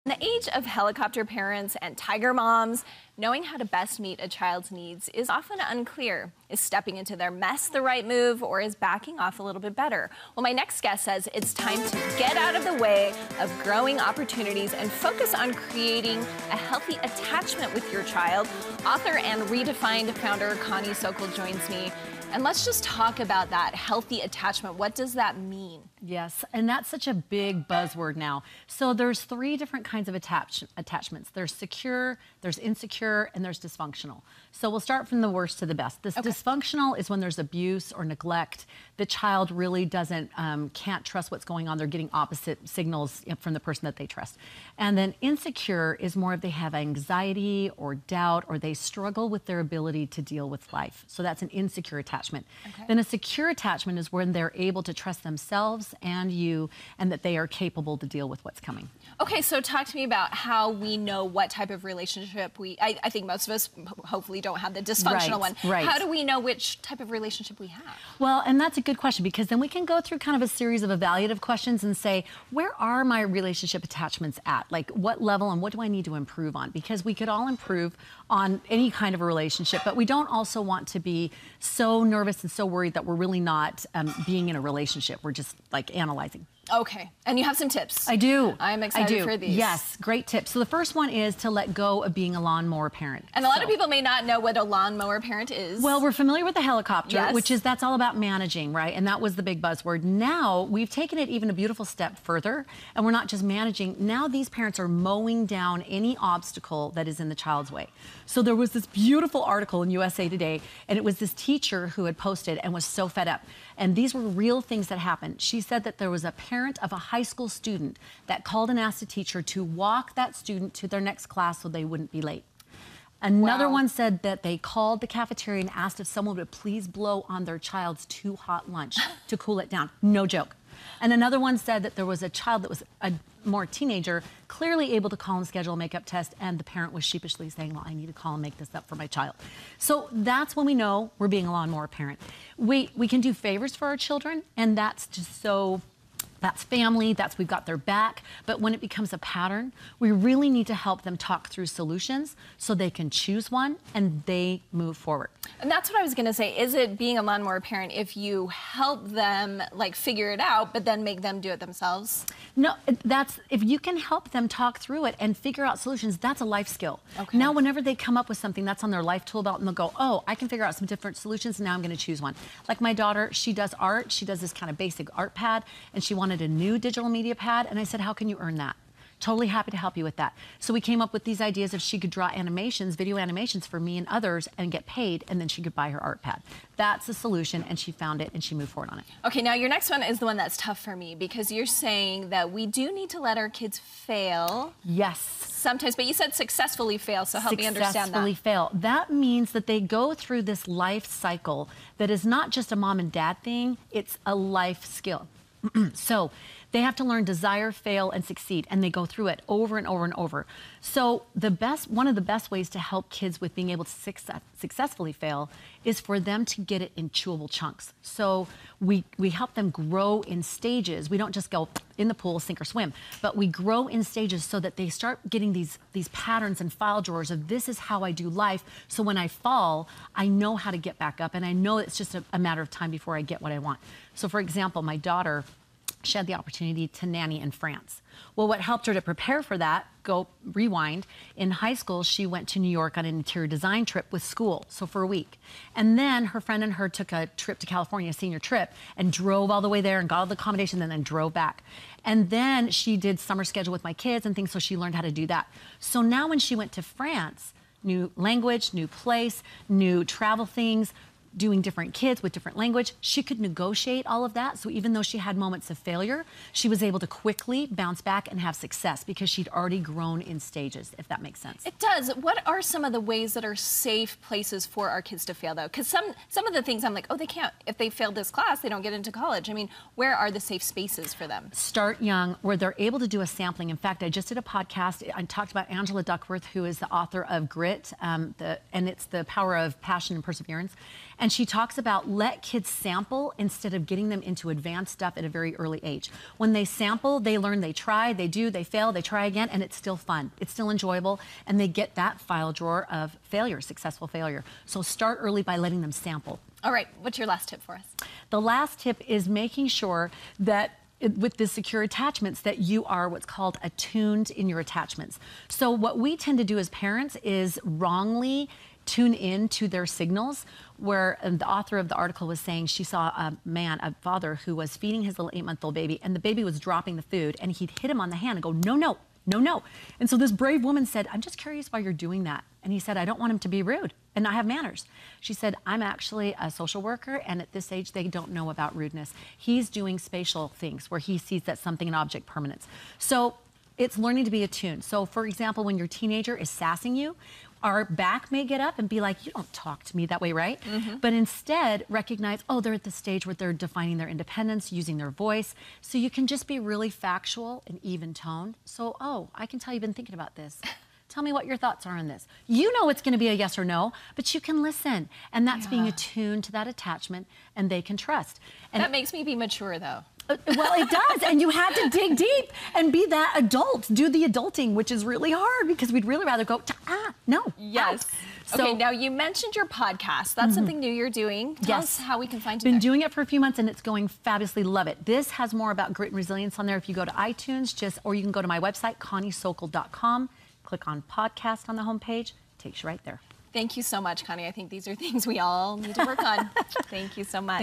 In the age of helicopter parents and tiger moms, knowing how to best meet a child's needs is often unclear. Is stepping into their mess the right move, or is backing off a little bit better? Well, my next guest says it's time to get out of the way of growing opportunities and focus on creating a healthy attachment with your child. Author and Redefined founder Connie Sokol joins me. And let's just talk about that healthy attachment. What does that mean? Yes, and that's such a big buzzword now. So there's three different kinds of attachments. There's secure, there's insecure, and there's dysfunctional. So we'll start from the worst to the best. This dysfunctional is when there's abuse or neglect. The child really can't trust what's going on. They're getting opposite signals from the person that they trust. And then insecure is more if they have anxiety or doubt, or they struggle with their ability to deal with life. So that's an insecure attachment. Then a secure attachment is when they're able to trust themselves and you, and that they are capable to deal with what's coming. Okay, so talk to me about how we know what type of relationship I think most of us hopefully don't have the dysfunctional one. Right. How do we know which type of relationship we have? Well, and that's a good question, because then we can go through kind of a series of evaluative questions and say, where are my relationship attachments at? Like, what level and what do I need to improve on? Because we could all improve on any kind of a relationship, but we don't also want to be so nervous and so worried that we're really not being in a relationship. We're just like analyzing. Okay, and you have some tips. I do. I'm excited for these. Yes, great tips. So the first one is to let go of being a lawnmower parent. And a lot of people may not know what a lawnmower parent is. Well, we're familiar with the helicopter, yes, that's all about managing, right? And that was the big buzzword. Now, we've taken it even a beautiful step further, and we're not just managing. Now these parents are mowing down any obstacle that is in the child's way. So there was this beautiful article in USA Today, and it was this teacher who had posted and was so fed up. And these were real things that happened. She said that there was a parent of a high school student that called and asked a teacher to walk that student to their next class so they wouldn't be late. Another one said that they called the cafeteria and asked if someone would please blow on their child's too hot lunch to cool it down. No joke. And another one said that there was a child that was a more teenager, clearly able to call and schedule a makeup test, and the parent was sheepishly saying, well, I need to call and make this up for my child. So that's when we know we're being a lawnmower parent. We can do favors for our children, and that's just so... That's family, we've got their back. But when it becomes a pattern, we really need to help them talk through solutions so they can choose one and they move forward. And that's what I was gonna say. Is it being a lawnmower parent if you help them like figure it out, but then make them do it themselves? No, if you can help them talk through it and figure out solutions, that's a life skill. Okay. Now, whenever they come up with something that's on their life tool belt and they'll go, oh, I can figure out some different solutions, and now I'm gonna choose one. Like my daughter, she does art. She does this kind of basic art pad, and she wanted a new digital media pad, and I said, how can you earn that? Totally happy to help you with that. So we came up with these ideas of she could draw animations, video animations for me and others, and get paid, and then she could buy her art pad. That's the solution, and she found it, and she moved forward on it. Okay, now your next one is the one that's tough for me, because you're saying that we do need to let our kids fail. Yes. Sometimes, but you said successfully fail, so help me understand that. Successfully fail. That means that they go through this life cycle that is not just a mom and dad thing, it's a life skill. So they have to learn desire, fail, and succeed, and they go through it over and over and over. So one of the best ways to help kids with being able to successfully fail is for them to get it in chewable chunks. So we help them grow in stages. We don't just go in the pool, sink or swim, but we grow in stages so that they start getting these patterns and file drawers of this is how I do life. So when I fall, I know how to get back up, and I know it's just a matter of time before I get what I want. So for example, my daughter, she had the opportunity to nanny in France. Well, what helped her to prepare for that, rewind, in high school, she went to New York on an interior design trip with school, so for a week. And then her friend and her took a trip to California, a senior trip, and drove all the way there and got all the accommodation and then drove back. And then she did summer schedule with my kids and things, so she learned how to do that. So now when she went to France, new language, new place, new travel things, doing different kids with different language, she could negotiate all of that. So even though she had moments of failure, she was able to quickly bounce back and have success because she'd already grown in stages, if that makes sense. It does. What are some of the ways that are safe places for our kids to fail, though? Because some of the things I'm like, oh, they can't. If they failed this class, they don't get into college. I mean, where are the safe spaces for them? Start young, where they're able to do a sampling. In fact, I just did a podcast. I talked about Angela Duckworth, who is the author of Grit, and it's the power of passion and perseverance. And she talks about let kids sample instead of getting them into advanced stuff at a very early age. When they sample, they learn, they try, they do, they fail, they try again, and it's still fun. It's still enjoyable, and they get that file drawer of failure, successful failure. So start early by letting them sample. All right, what's your last tip for us? The last tip is making sure that with the secure attachments that you are what's called attuned in your attachments. So what we tend to do as parents is wrongly tune in to their signals, where the author of the article was saying she saw a father who was feeding his little 8-month-old baby, and the baby was dropping the food, and he'd hit him on the hand and go, no, no, no, no. And so this brave woman said, I'm just curious why you're doing that. And he said, I don't want him to be rude and not have manners. She said, I'm actually a social worker, and at this age, they don't know about rudeness. He's doing spatial things where he sees that something, an object, permanence. So it's learning to be attuned. So for example, when your teenager is sassing you, our back may get up and be like, you don't talk to me that way, right? But instead recognize, oh, they're at the stage where they're defining their independence, using their voice. So you can just be really factual and even toned. So, oh, I can tell you've been thinking about this. Tell me what your thoughts are on this. You know it's going to be a yes or no, but you can listen. And that's being attuned to that attachment, and they can trust. And that makes me be mature, though. Well, it does, and you had to dig deep and be that adult, do the adulting, which is really hard because we'd really rather go, no. Yes. So, okay, now you mentioned your podcast. That's something new you're doing. Tell us how we can find you Been there. doing it for a few months, and it's going fabulously. Love it. This has more about grit and resilience on there. If you go to iTunes, or you can go to my website, ConnieSokol.com, click on podcast on the homepage, takes you right there. Thank you so much, Connie. I think these are things we all need to work on. Thank you so much.